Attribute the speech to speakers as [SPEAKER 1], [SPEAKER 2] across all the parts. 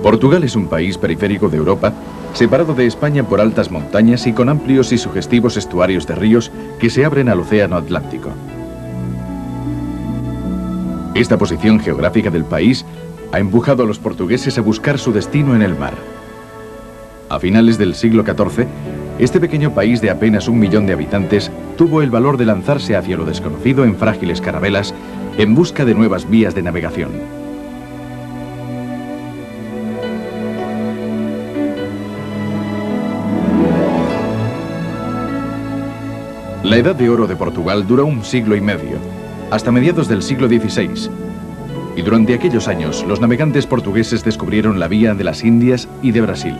[SPEAKER 1] Portugal es un país periférico de Europa, separado de España por altas montañas y con amplios y sugestivos estuarios de ríos que se abren al Océano Atlántico. Esta posición geográfica del país ha empujado a los portugueses a buscar su destino en el mar. A finales del siglo XIV, este pequeño país de apenas 1 millón de habitantes tuvo el valor de lanzarse hacia lo desconocido en frágiles carabelas en busca de nuevas vías de navegación. La Edad de Oro de Portugal duró 1 siglo y medio, hasta mediados del siglo XVI. Y durante aquellos años, los navegantes portugueses descubrieron la vía de las Indias y de Brasil.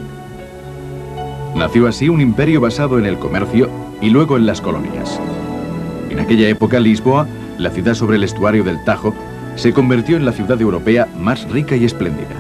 [SPEAKER 1] Nació así un imperio basado en el comercio y luego en las colonias. En aquella época, Lisboa, la ciudad sobre el estuario del Tajo, se convirtió en la ciudad europea más rica y espléndida.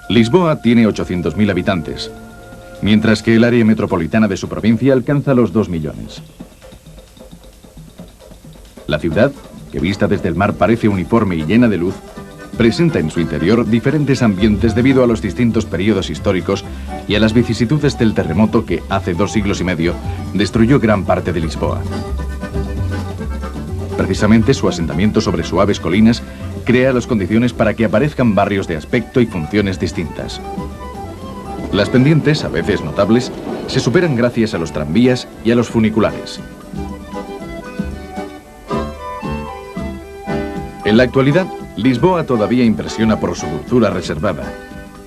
[SPEAKER 1] Lisboa tiene 800.000 habitantes, mientras que el área metropolitana de su provincia alcanza los 2 millones. La ciudad, que vista desde el mar parece uniforme y llena de luz, presenta en su interior diferentes ambientes debido a los distintos periodos históricos y a las vicisitudes del terremoto que, hace 2 siglos y medio, destruyó gran parte de Lisboa. Precisamente su asentamiento sobre suaves colinas crea las condiciones para que aparezcan barrios de aspecto y funciones distintas. Las pendientes, a veces notables, se superan gracias a los tranvías y a los funiculares. En la actualidad, Lisboa todavía impresiona por su dulzura reservada,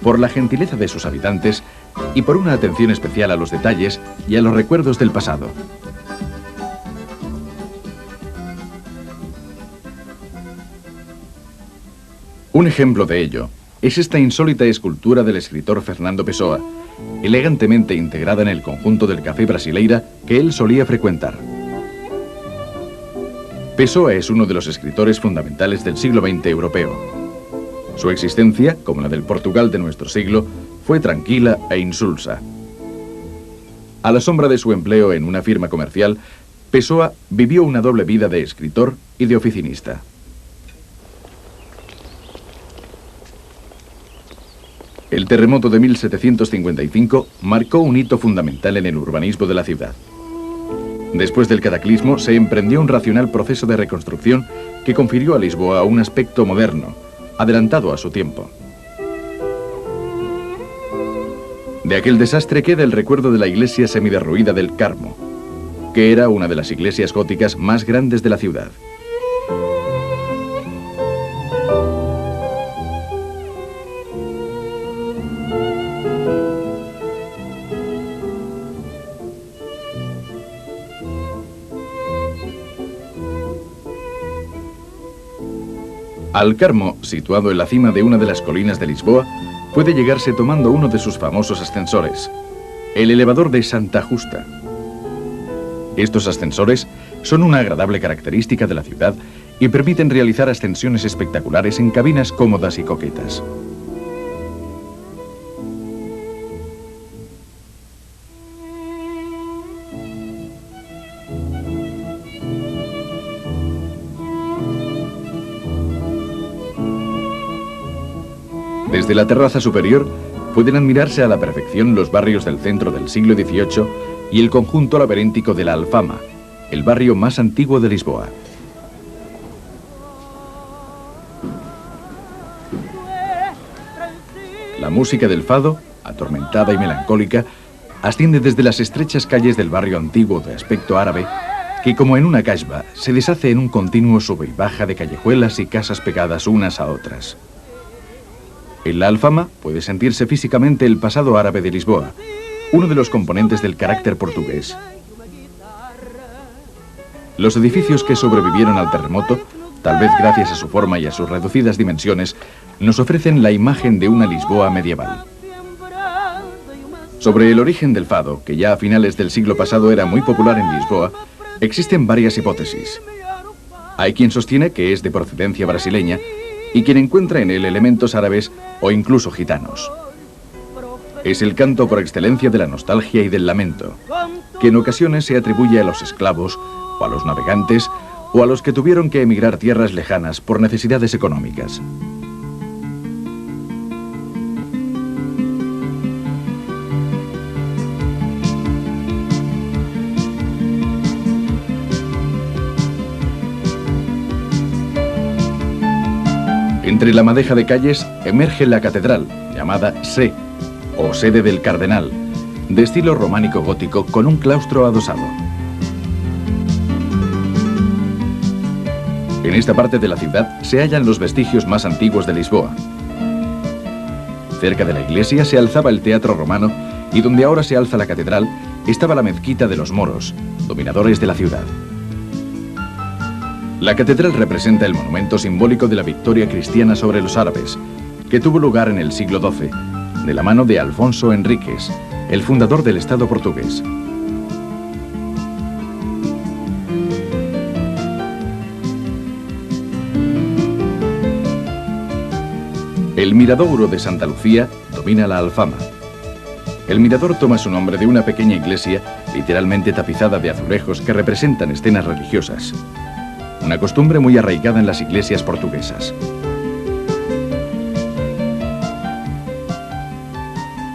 [SPEAKER 1] por la gentileza de sus habitantes y por una atención especial a los detalles y a los recuerdos del pasado. Un ejemplo de ello es esta insólita escultura del escritor Fernando Pessoa, elegantemente integrada en el conjunto del Café Brasileira que él solía frecuentar. Pessoa es uno de los escritores fundamentales del siglo XX europeo. Su existencia, como la del Portugal de nuestro siglo, fue tranquila e insulsa. A la sombra de su empleo en una firma comercial, Pessoa vivió una doble vida de escritor y de oficinista. El terremoto de 1755 marcó un hito fundamental en el urbanismo de la ciudad. Después del cataclismo se emprendió un racional proceso de reconstrucción que confirió a Lisboa un aspecto moderno, adelantado a su tiempo. De aquel desastre queda el recuerdo de la iglesia semiderruida del Carmo, que era una de las iglesias góticas más grandes de la ciudad. Al Carmo, situado en la cima de una de las colinas de Lisboa, puede llegarse tomando uno de sus famosos ascensores, el elevador de Santa Justa. Estos ascensores son una agradable característica de la ciudad y permiten realizar ascensiones espectaculares en cabinas cómodas y coquetas. Desde la terraza superior pueden admirarse a la perfección los barrios del centro del siglo XVIII y el conjunto laberíntico de la Alfama, el barrio más antiguo de Lisboa. La música del fado, atormentada y melancólica, asciende desde las estrechas calles del barrio antiguo de aspecto árabe, que como en una casbah se deshace en un continuo sube y baja de callejuelas y casas pegadas unas a otras. En la Alfama puede sentirse físicamente el pasado árabe de Lisboa, uno de los componentes del carácter portugués. Los edificios que sobrevivieron al terremoto, tal vez gracias a su forma y a sus reducidas dimensiones, nos ofrecen la imagen de una Lisboa medieval. Sobre el origen del fado, que ya a finales del siglo pasado era muy popular en Lisboa, existen varias hipótesis. Hay quien sostiene que es de procedencia brasileña y quien encuentra en él elementos árabes o incluso gitanos. Es el canto por excelencia de la nostalgia y del lamento, que en ocasiones se atribuye a los esclavos o a los navegantes o a los que tuvieron que emigrar tierras lejanas por necesidades económicas. Entre la madeja de calles emerge la catedral, llamada Sé, o sede del cardenal, de estilo románico gótico con un claustro adosado. En esta parte de la ciudad se hallan los vestigios más antiguos de Lisboa. Cerca de la iglesia se alzaba el teatro romano y donde ahora se alza la catedral estaba la mezquita de los moros, dominadores de la ciudad. La catedral representa el monumento simbólico de la victoria cristiana sobre los árabes, que tuvo lugar en el siglo XII, de la mano de Alfonso Enríquez, el fundador del Estado portugués. El Miradouro de Santa Lucía domina la Alfama. El mirador toma su nombre de una pequeña iglesia, literalmente tapizada de azulejos que representan escenas religiosas. Una costumbre muy arraigada en las iglesias portuguesas.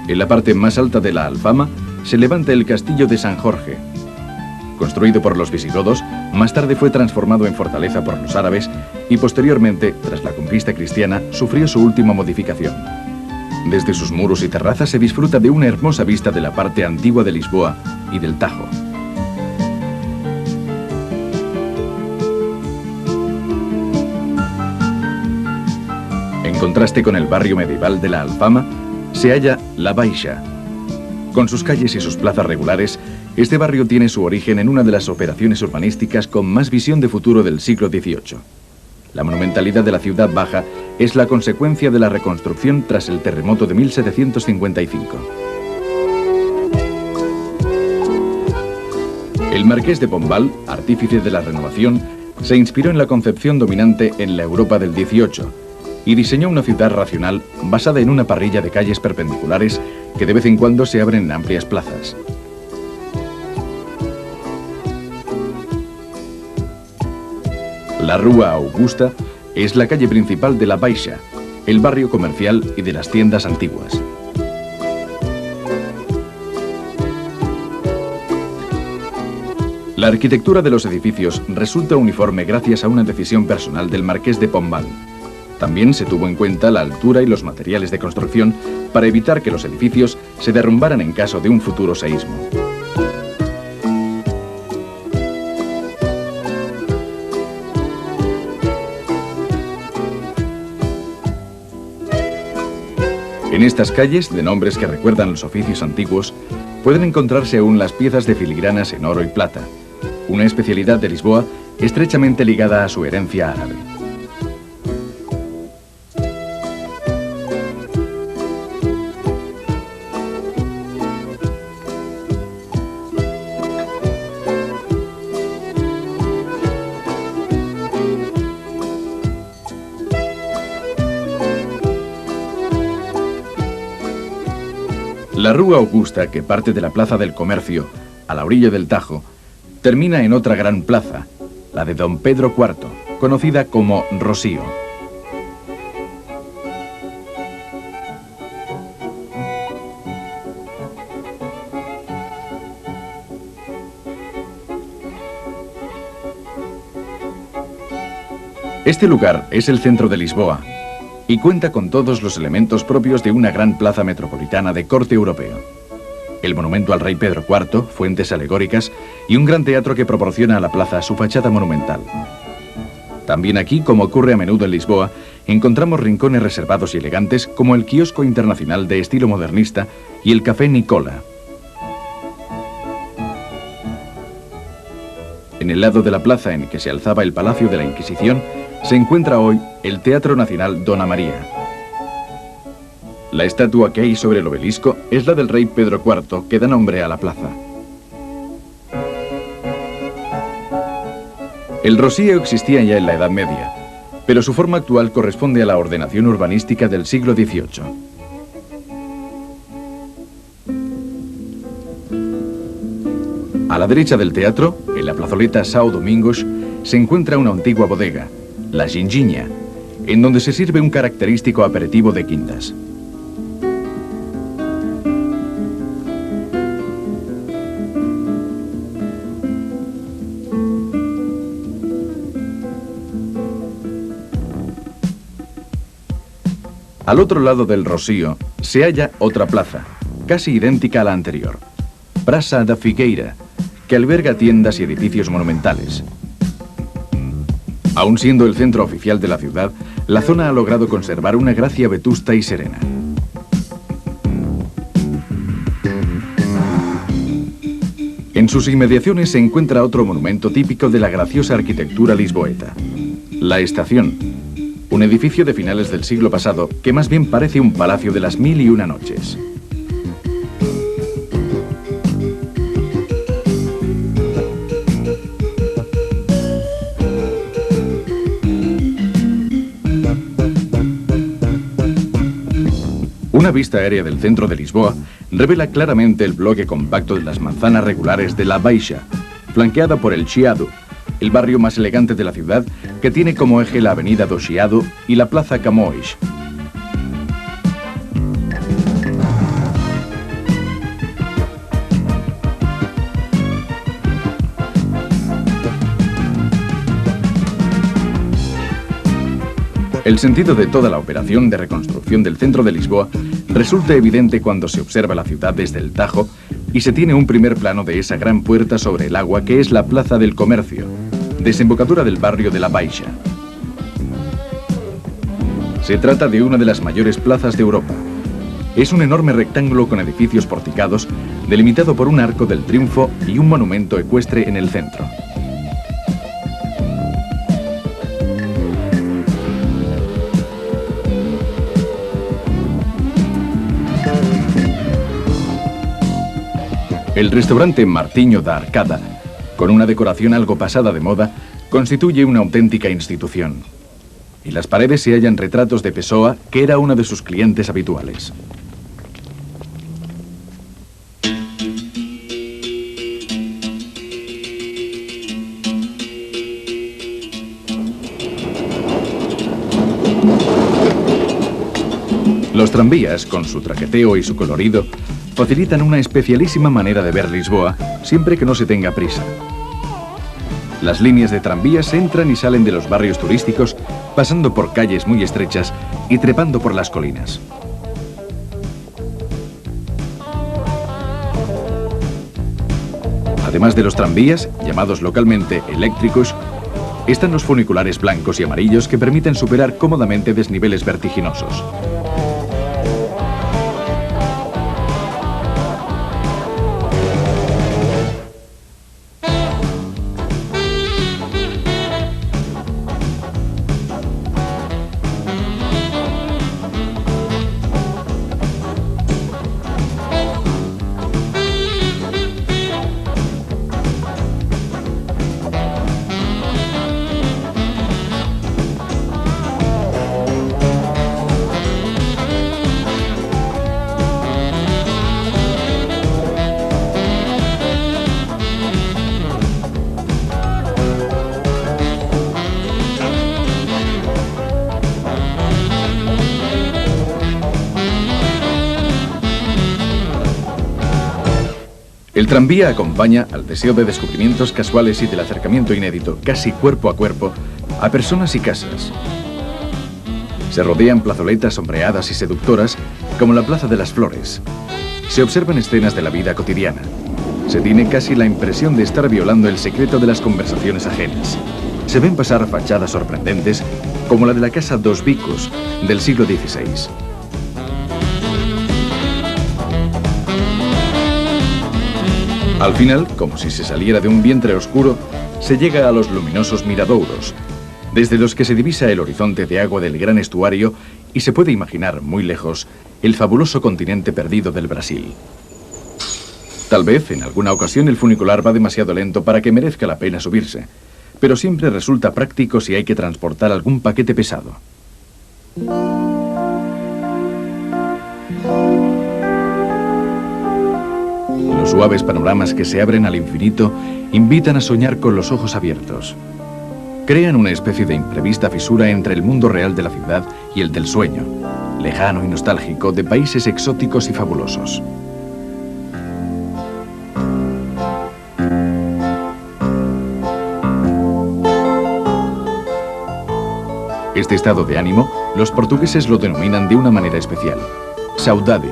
[SPEAKER 1] En la parte más alta de la Alfama se levanta el castillo de San Jorge. Construido por los visigodos, más tarde fue transformado en fortaleza por los árabes y posteriormente, tras la conquista cristiana, sufrió su última modificación. Desde sus muros y terrazas se disfruta de una hermosa vista de la parte antigua de Lisboa y del Tajo. En contraste con el barrio medieval de la Alfama, se halla la Baixa. Con sus calles y sus plazas regulares, este barrio tiene su origen en una de las operaciones urbanísticas con más visión de futuro del siglo XVIII. La monumentalidad de la ciudad baja es la consecuencia de la reconstrucción tras el terremoto de 1755. El marqués de Pombal, artífice de la renovación, se inspiró en la concepción dominante en la Europa del XVIII y diseñó una ciudad racional basada en una parrilla de calles perpendiculares que de vez en cuando se abren en amplias plazas. La Rua Augusta es la calle principal de la Baixa, el barrio comercial y de las tiendas antiguas. La arquitectura de los edificios resulta uniforme gracias a una decisión personal del marqués de Pombal. También se tuvo en cuenta la altura y los materiales de construcción para evitar que los edificios se derrumbaran en caso de un futuro seísmo. En estas calles, de nombres que recuerdan los oficios antiguos, pueden encontrarse aún las piezas de filigranas en oro y plata, una especialidad de Lisboa estrechamente ligada a su herencia árabe. La Rua Augusta, que parte de la Plaza del Comercio, a la orilla del Tajo, termina en otra gran plaza, la de Don Pedro IV, conocida como Rocío. Este lugar es el centro de Lisboa y cuenta con todos los elementos propios de una gran plaza metropolitana de corte europeo. El monumento al rey Pedro IV, fuentes alegóricas y un gran teatro que proporciona a la plaza su fachada monumental. También aquí, como ocurre a menudo en Lisboa, encontramos rincones reservados y elegantes como el kiosco internacional de estilo modernista y el Café Nicola. En el lado de la plaza en que se alzaba el Palacio de la Inquisición, se encuentra hoy el Teatro Nacional Dona María. La estatua que hay sobre el obelisco es la del rey Pedro IV, que da nombre a la plaza. El rosío existía ya en la Edad Media, pero su forma actual corresponde a la ordenación urbanística del siglo XVIII. A la derecha del teatro, en la plazoleta São Domingos, se encuentra una antigua bodega, la Ginginha, en donde se sirve un característico aperitivo de quintas. Al otro lado del Rosío se halla otra plaza, casi idéntica a la anterior, Praça da Figueira, que alberga tiendas y edificios monumentales. Aun siendo el centro oficial de la ciudad, la zona ha logrado conservar una gracia vetusta y serena. En sus inmediaciones se encuentra otro monumento típico de la graciosa arquitectura lisboeta, la Estación, un edificio de finales del siglo pasado que más bien parece un palacio de las 1001 noches. Una vista aérea del centro de Lisboa revela claramente el bloque compacto de las manzanas regulares de La Baixa, flanqueada por el Chiado, el barrio más elegante de la ciudad, que tiene como eje la avenida do Chiado y la plaza Camões. El sentido de toda la operación de reconstrucción del centro de Lisboa resulta evidente cuando se observa la ciudad desde el Tajo y se tiene un primer plano de esa gran puerta sobre el agua que es la Plaza del Comercio, desembocadura del barrio de La Baixa. Se trata de una de las mayores plazas de Europa. Es un enorme rectángulo con edificios porticados, delimitado por un arco del triunfo y un monumento ecuestre en el centro. El restaurante Martinho da Arcada, con una decoración algo pasada de moda, constituye una auténtica institución. En las paredes se hallan retratos de Pessoa, que era uno de sus clientes habituales. Los tranvías, con su traqueteo y su colorido, facilitan una especialísima manera de ver Lisboa, siempre que no se tenga prisa. Las líneas de tranvías entran y salen de los barrios turísticos, pasando por calles muy estrechas y trepando por las colinas. Además de los tranvías, llamados localmente eléctricos, están los funiculares blancos y amarillos que permiten superar cómodamente desniveles vertiginosos. El tranvía acompaña al deseo de descubrimientos casuales y del acercamiento inédito, casi cuerpo a cuerpo, a personas y casas. Se rodean plazoletas sombreadas y seductoras, como la Plaza de las Flores. Se observan escenas de la vida cotidiana. Se tiene casi la impresión de estar violando el secreto de las conversaciones ajenas. Se ven pasar fachadas sorprendentes, como la de la Casa dos Bicos, del siglo XVI. Al final, como si se saliera de un vientre oscuro, se llega a los luminosos miradouros, desde los que se divisa el horizonte de agua del gran estuario y se puede imaginar muy lejos el fabuloso continente perdido del Brasil. Tal vez en alguna ocasión el funicular va demasiado lento para que merezca la pena subirse, pero siempre resulta práctico si hay que transportar algún paquete pesado. Los suaves panoramas que se abren al infinito invitan a soñar con los ojos abiertos. Crean una especie de imprevista fisura entre el mundo real de la ciudad y el del sueño, lejano y nostálgico, de países exóticos y fabulosos. Este estado de ánimo, los portugueses lo denominan de una manera especial: saudade.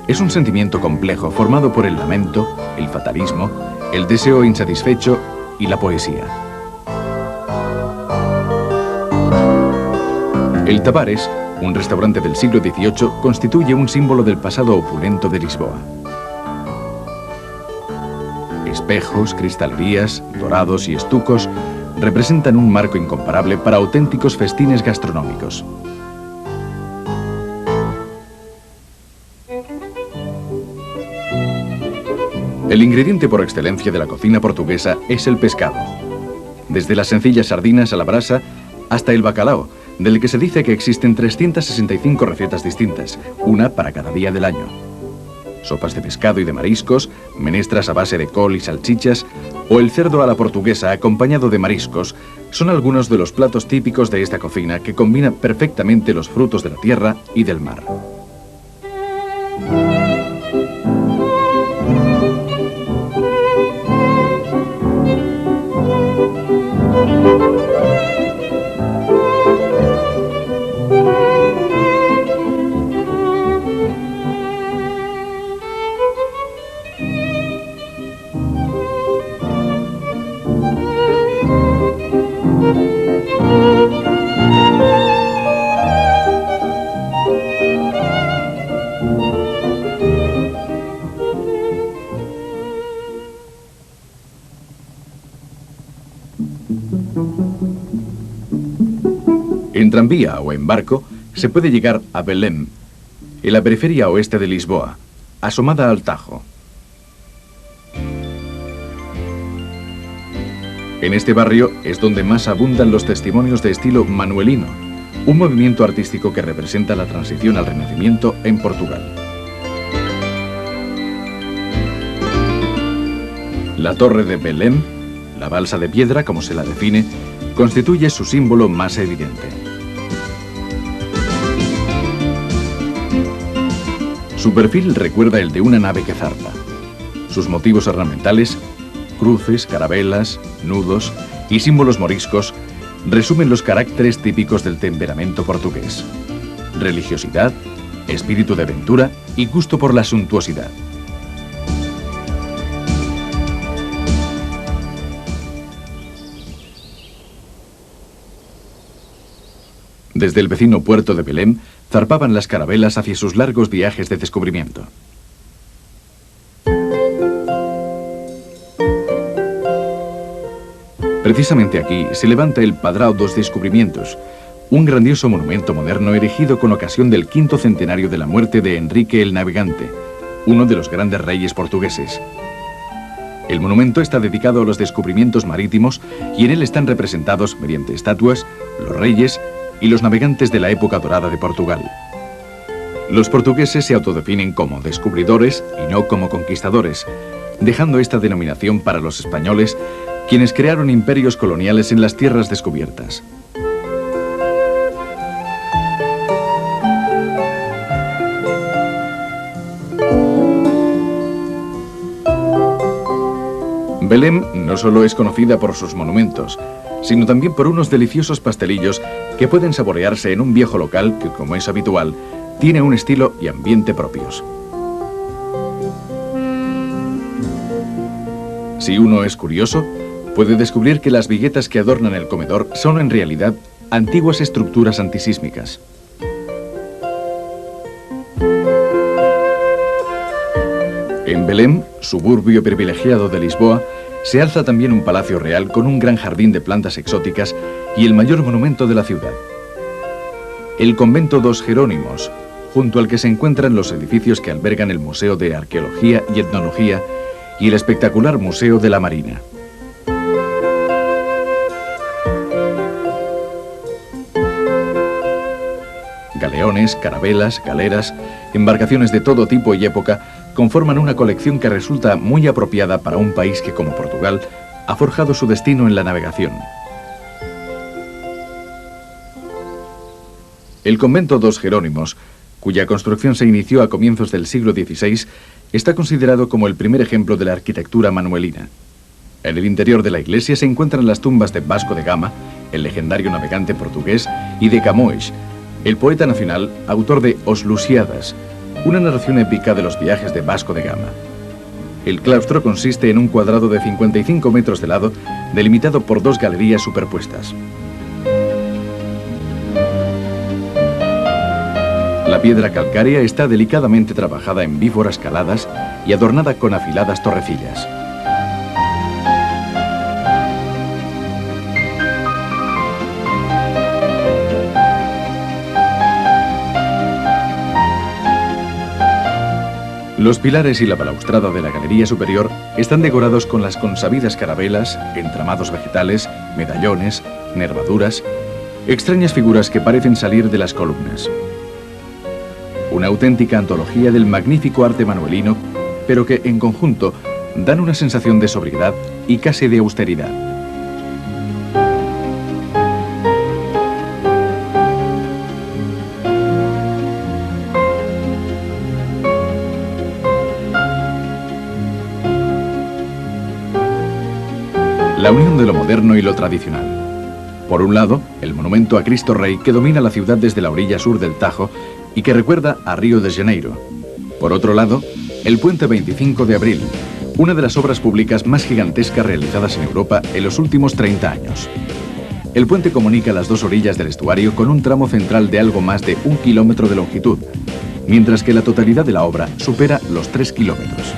[SPEAKER 1] Es un sentimiento complejo formado por el lamento, el fatalismo, el deseo insatisfecho y la poesía. El Tavares, un restaurante del siglo XVIII, constituye un símbolo del pasado opulento de Lisboa. Espejos, cristalerías, dorados y estucos representan un marco incomparable para auténticos festines gastronómicos. El ingrediente por excelencia de la cocina portuguesa es el pescado. Desde las sencillas sardinas a la brasa hasta el bacalao, del que se dice que existen 365 recetas distintas, una para cada día del año. Sopas de pescado y de mariscos, menestras a base de col y salchichas, o el cerdo a la portuguesa acompañado de mariscos, son algunos de los platos típicos de esta cocina que combina perfectamente los frutos de la tierra y del mar. En tranvía o en barco se puede llegar a Belém, en la periferia oeste de Lisboa, asomada al Tajo. En este barrio es donde más abundan los testimonios de estilo manuelino, un movimiento artístico que representa la transición al Renacimiento en Portugal. La torre de Belém, la balsa de piedra como se la define, constituye su símbolo más evidente. Su perfil recuerda el de una nave que zarpa. Sus motivos ornamentales, cruces, carabelas, nudos y símbolos moriscos, resumen los caracteres típicos del temperamento portugués: religiosidad, espíritu de aventura y gusto por la suntuosidad. Desde el vecino puerto de Belém zarpaban las carabelas hacia sus largos viajes de descubrimiento. Precisamente aquí se levanta el Padrao dos Descubrimientos, un grandioso monumento moderno erigido con ocasión del 5º centenario de la muerte de Enrique el Navegante, uno de los grandes reyes portugueses. El monumento está dedicado a los descubrimientos marítimos y en él están representados, mediante estatuas, los reyes y los navegantes de la época dorada de Portugal. Los portugueses se autodefinen como descubridores y no como conquistadores, dejando esta denominación para los españoles, quienes crearon imperios coloniales en las tierras descubiertas. Belém no solo es conocida por sus monumentos, sino también por unos deliciosos pastelillos que pueden saborearse en un viejo local que, como es habitual, tiene un estilo y ambiente propios. Si uno es curioso, puede descubrir que las viguetas que adornan el comedor son en realidad antiguas estructuras antisísmicas. En Belém, suburbio privilegiado de Lisboa, se alza también un palacio real con un gran jardín de plantas exóticas y el mayor monumento de la ciudad. el convento dos Jerónimos, junto al que se encuentran los edificios que albergan el Museo de Arqueología y Etnología y el espectacular Museo de la Marina. Galeones, carabelas, galeras, embarcaciones de todo tipo y época conforman una colección que resulta muy apropiada para un país que, como Portugal, ha forjado su destino en la navegación. El convento dos Jerónimos, cuya construcción se inició a comienzos del siglo XVI, está considerado como el primer ejemplo de la arquitectura manuelina. En el interior de la iglesia se encuentran las tumbas de Vasco de Gama, el legendario navegante portugués, y de Camões, el poeta nacional, autor de Os Lusíadas, una narración épica de los viajes de Vasco de Gama. El claustro consiste en un cuadrado de 55 metros de lado, delimitado por dos galerías superpuestas. La piedra calcárea está delicadamente trabajada en víboras caladas y adornada con afiladas torrecillas. Los pilares y la balaustrada de la galería superior están decorados con las consabidas carabelas, entramados vegetales, medallones, nervaduras, extrañas figuras que parecen salir de las columnas. Una auténtica antología del magnífico arte manuelino, pero que en conjunto dan una sensación de sobriedad y casi de austeridad. La unión de lo moderno y lo tradicional. Por un lado, el monumento a Cristo Rey que domina la ciudad desde la orilla sur del Tajo y que recuerda a Río de Janeiro. Por otro lado, el puente 25 de abril, una de las obras públicas más gigantescas realizadas en Europa en los últimos 30 años. El puente comunica las dos orillas del estuario con un tramo central de algo más de 1 kilómetro de longitud, mientras que la totalidad de la obra supera los 3 kilómetros.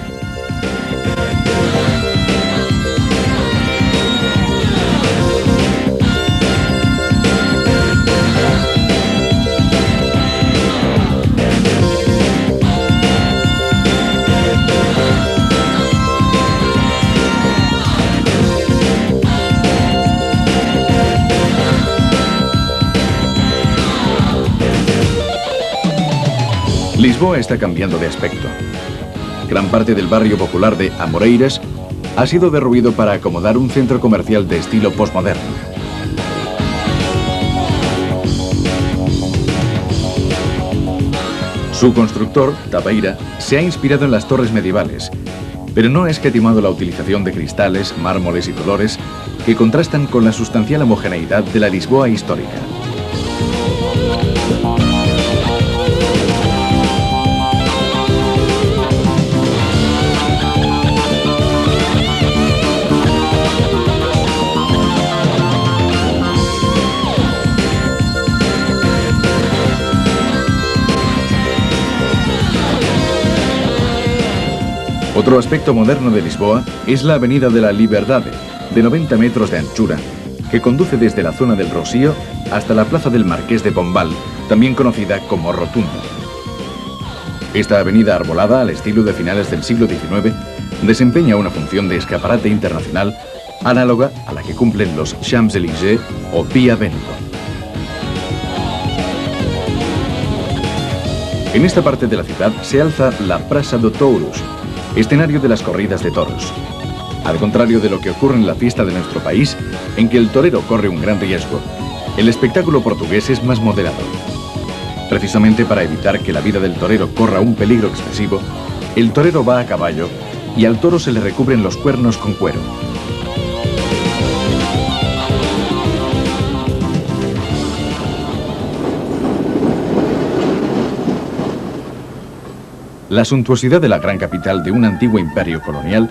[SPEAKER 1] Lisboa está cambiando de aspecto. Gran parte del barrio popular de Amoreiras ha sido derruido para acomodar un centro comercial de estilo postmoderno. Su constructor, Tabeira, se ha inspirado en las torres medievales, pero no ha escatimado la utilización de cristales, mármoles y colores que contrastan con la sustancial homogeneidad de la Lisboa histórica. Otro aspecto moderno de Lisboa es la Avenida de la Liberdade, de 90 metros de anchura, que conduce desde la zona del Rocío hasta la Plaza del Marqués de Pombal, también conocida como Rotunda. Esta avenida arbolada, al estilo de finales del siglo XIX, desempeña una función de escaparate internacional análoga a la que cumplen los Champs-Élysées o Via Veneto. En esta parte de la ciudad se alza la Praça do Touros, escenario de las corridas de toros. Al contrario de lo que ocurre en la fiesta de nuestro país, en que el torero corre un gran riesgo, el espectáculo portugués es más moderado. Precisamente para evitar que la vida del torero corra un peligro excesivo, el torero va a caballo y al toro se le recubren los cuernos con cuero. La suntuosidad de la gran capital de un antiguo imperio colonial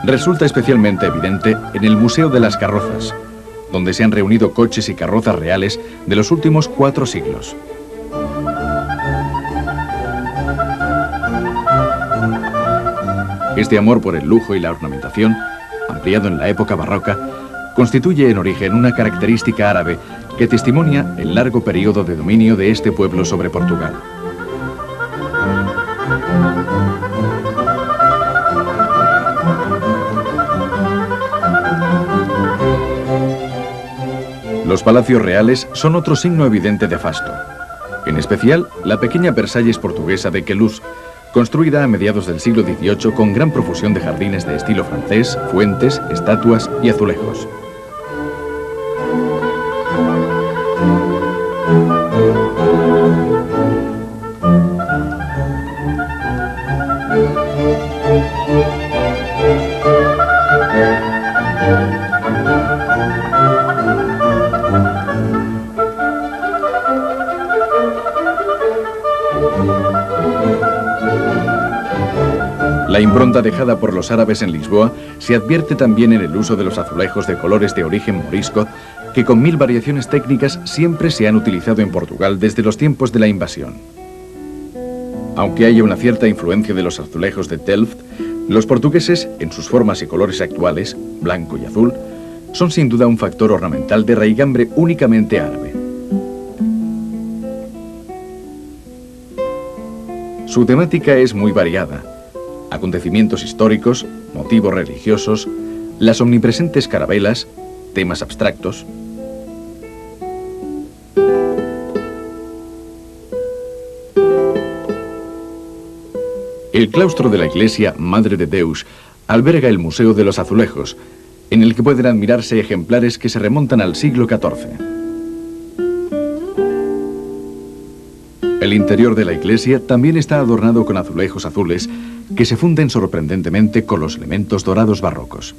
[SPEAKER 1] resulta especialmente evidente en el Museo de las Carrozas, donde se han reunido coches y carrozas reales de los últimos 4 siglos. Este amor por el lujo y la ornamentación, ampliado en la época barroca, constituye en origen una característica árabe que testimonia el largo periodo de dominio de este pueblo sobre Portugal. Los palacios reales son otro signo evidente de fasto. En especial, la pequeña Versalles portuguesa de Queluz, construida a mediados del siglo XVIII con gran profusión de jardines de estilo francés, fuentes, estatuas y azulejos. La impronta dejada por los árabes en Lisboa se advierte también en el uso de los azulejos de colores de origen morisco que con 1000 variaciones técnicas siempre se han utilizado en Portugal desde los tiempos de la invasión. Aunque haya una cierta influencia de los azulejos de Delft, los portugueses, en sus formas y colores actuales, blanco y azul, son sin duda un factor ornamental de raigambre únicamente árabe. Su temática es muy variada. Acontecimientos históricos, motivos religiosos, las omnipresentes carabelas, temas abstractos. El claustro de la iglesia Madre de Deus alberga el Museo de los Azulejos, en el que pueden admirarse ejemplares que se remontan al siglo XIV. El interior de la iglesia también está adornado con azulejos azules que se funden sorprendentemente con los elementos dorados barrocos.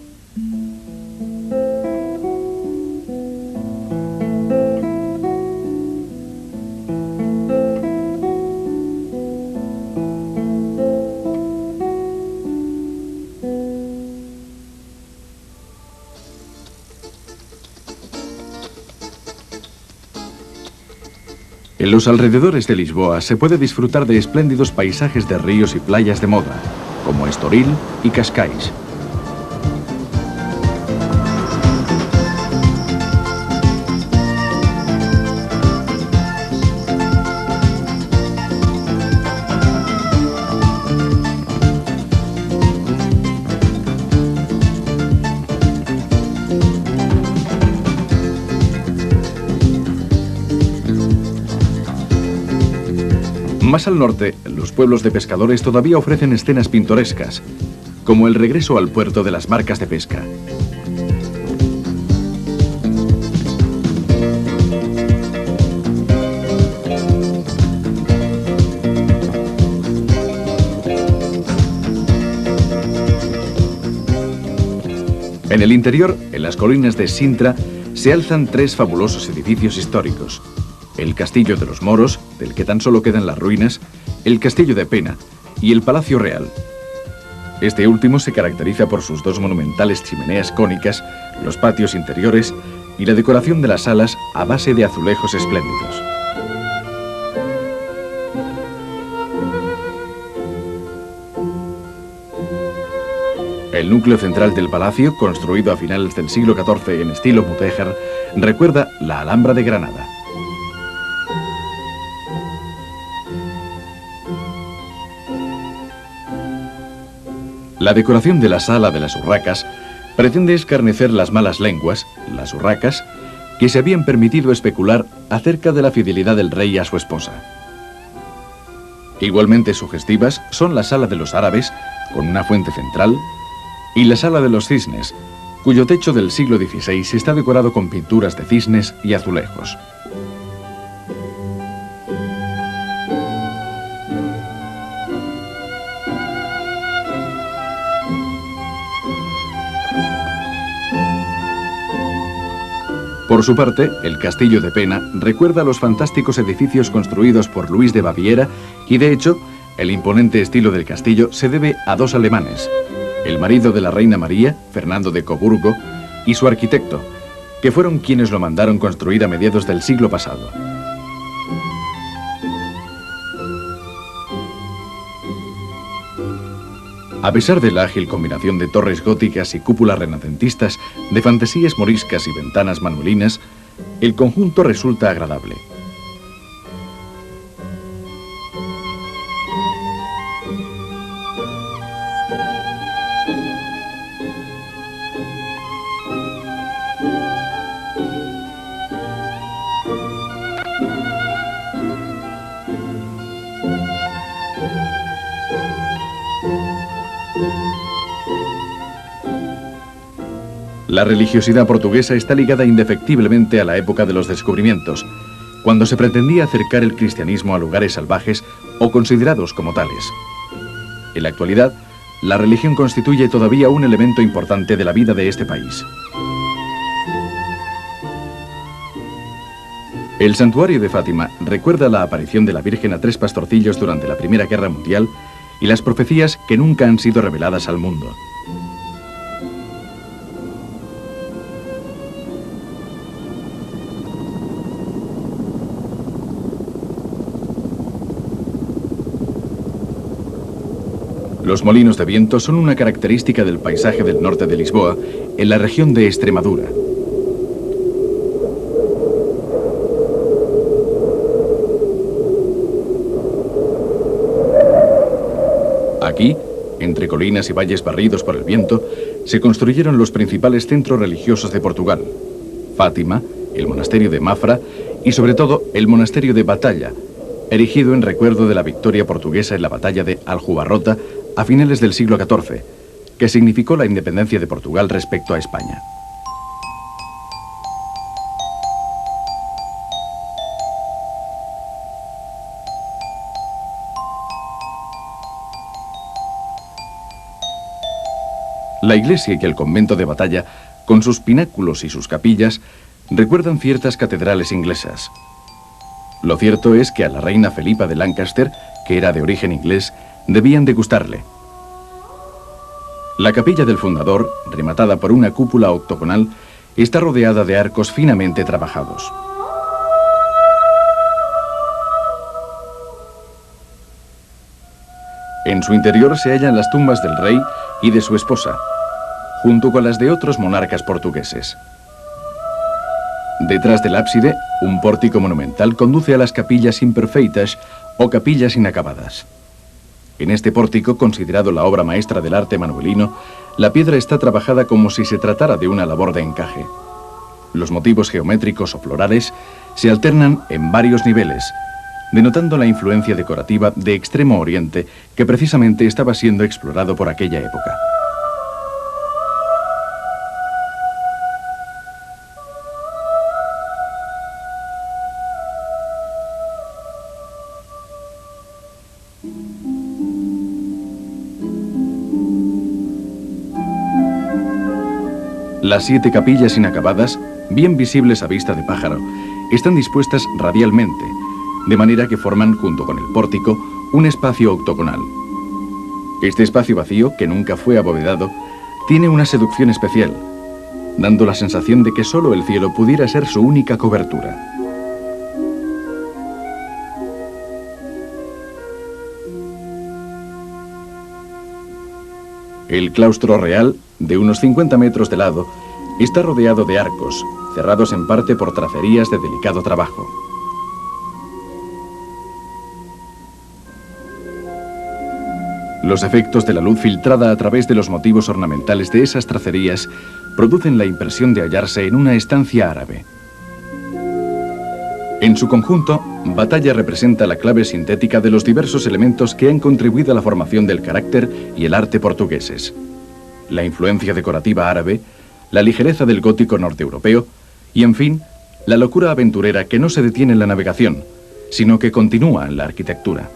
[SPEAKER 1] En los alrededores de Lisboa se puede disfrutar de espléndidos paisajes de ríos y playas de moda, como Estoril y Cascais. Más al norte, los pueblos de pescadores todavía ofrecen escenas pintorescas, como el regreso al puerto de las barcas de pesca. En el interior, en las colinas de Sintra, se alzan 3 fabulosos edificios históricos. El Castillo de los Moros, del que tan solo quedan las ruinas, el Castillo de Pena y el Palacio Real. Este último se caracteriza por sus 2 monumentales chimeneas cónicas, los patios interiores y la decoración de las salas a base de azulejos espléndidos. El núcleo central del palacio, construido a finales del siglo XIV en estilo mudéjar, recuerda la Alhambra de Granada. La decoración de la Sala de las Urracas pretende escarnecer las malas lenguas, las urracas, que se habían permitido especular acerca de la fidelidad del rey a su esposa. Igualmente sugestivas son la Sala de los Árabes, con una fuente central, y la Sala de los Cisnes, cuyo techo del siglo XVI está decorado con pinturas de cisnes y azulejos. Por su parte, el Castillo de Pena recuerda los fantásticos edificios construidos por Luis de Baviera y, de hecho, el imponente estilo del castillo se debe a 2 alemanes, el marido de la reina María, Fernando de Coburgo, y su arquitecto, que fueron quienes lo mandaron construir a mediados del siglo pasado. A pesar de la ágil combinación de torres góticas y cúpulas renacentistas, de fantasías moriscas y ventanas manuelinas, el conjunto resulta agradable. La religiosidad portuguesa está ligada indefectiblemente a la época de los descubrimientos, cuando se pretendía acercar el cristianismo a lugares salvajes o considerados como tales. En la actualidad, la religión constituye todavía un elemento importante de la vida de este país. El santuario de Fátima recuerda la aparición de la Virgen a 3 pastorcillos durante la Primera Guerra Mundial y las profecías que nunca han sido reveladas al mundo. Los molinos de viento son una característica del paisaje del norte de Lisboa, en la región de Extremadura. Aquí, entre colinas y valles barridos por el viento, se construyeron los principales centros religiosos de Portugal: Fátima, el monasterio de Mafra y sobre todo el monasterio de Batalha, erigido en recuerdo de la victoria portuguesa en la batalla de Aljubarrota a finales del siglo XIV, que significó la independencia de Portugal respecto a España. La iglesia y el convento de Batalha, con sus pináculos y sus capillas, recuerdan ciertas catedrales inglesas. Lo cierto es que a la reina Felipa de Lancaster, que era de origen inglés, debían de gustarle. La capilla del fundador, rematada por una cúpula octogonal, está rodeada de arcos finamente trabajados. En su interior se hallan las tumbas del rey y de su esposa, junto con las de otros monarcas portugueses. Detrás del ábside, un pórtico monumental conduce a las capillas imperfeitas o capillas inacabadas. En este pórtico, considerado la obra maestra del arte manuelino, la piedra está trabajada como si se tratara de una labor de encaje. Los motivos geométricos o florales se alternan en varios niveles, denotando la influencia decorativa de Extremo Oriente que precisamente estaba siendo explorado por aquella época. Las 7 capillas inacabadas, bien visibles a vista de pájaro, están dispuestas radialmente, de manera que forman, junto con el pórtico, un espacio octogonal. Este espacio vacío, que nunca fue abovedado, tiene una seducción especial, dando la sensación de que solo el cielo pudiera ser su única cobertura. El claustro real, de unos 50 metros de lado, está rodeado de arcos, cerrados en parte por tracerías de delicado trabajo. Los efectos de la luz filtrada a través de los motivos ornamentales de esas tracerías producen la impresión de hallarse en una estancia árabe. En su conjunto, Batalha representa la clave sintética de los diversos elementos que han contribuido a la formación del carácter y el arte portugueses: la influencia decorativa árabe, la ligereza del gótico norteeuropeo y, en fin, la locura aventurera que no se detiene en la navegación, sino que continúa en la arquitectura.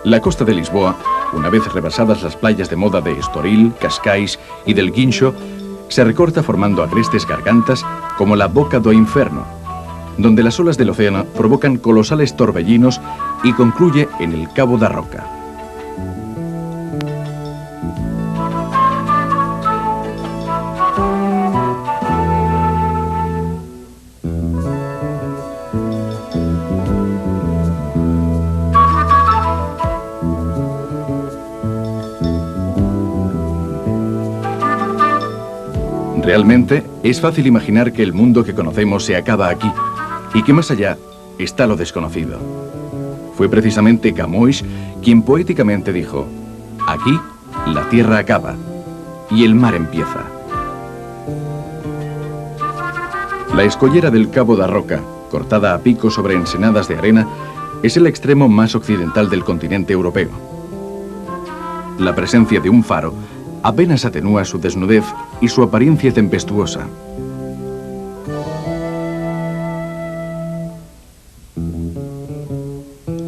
[SPEAKER 1] La costa de Lisboa, una vez rebasadas las playas de moda de Estoril, Cascais y del Guincho, se recorta formando agrestes gargantas como la Boca do Inferno, donde las olas del océano provocan colosales torbellinos y concluye en el Cabo da Roca. Realmente, es fácil imaginar que el mundo que conocemos se acaba aquí y que más allá está lo desconocido. Fue precisamente Camões quien poéticamente dijo: aquí la tierra acaba y el mar empieza. La escollera del Cabo da Roca, cortada a pico sobre ensenadas de arena, es el extremo más occidental del continente europeo. La presencia de un faro apenas atenúa su desnudez y su apariencia tempestuosa.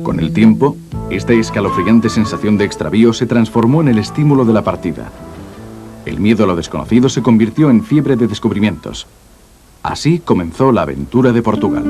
[SPEAKER 1] Con el tiempo, esta escalofriante sensación de extravío se transformó en el estímulo de la partida. El miedo a lo desconocido se convirtió en fiebre de descubrimientos. Así comenzó la aventura de Portugal.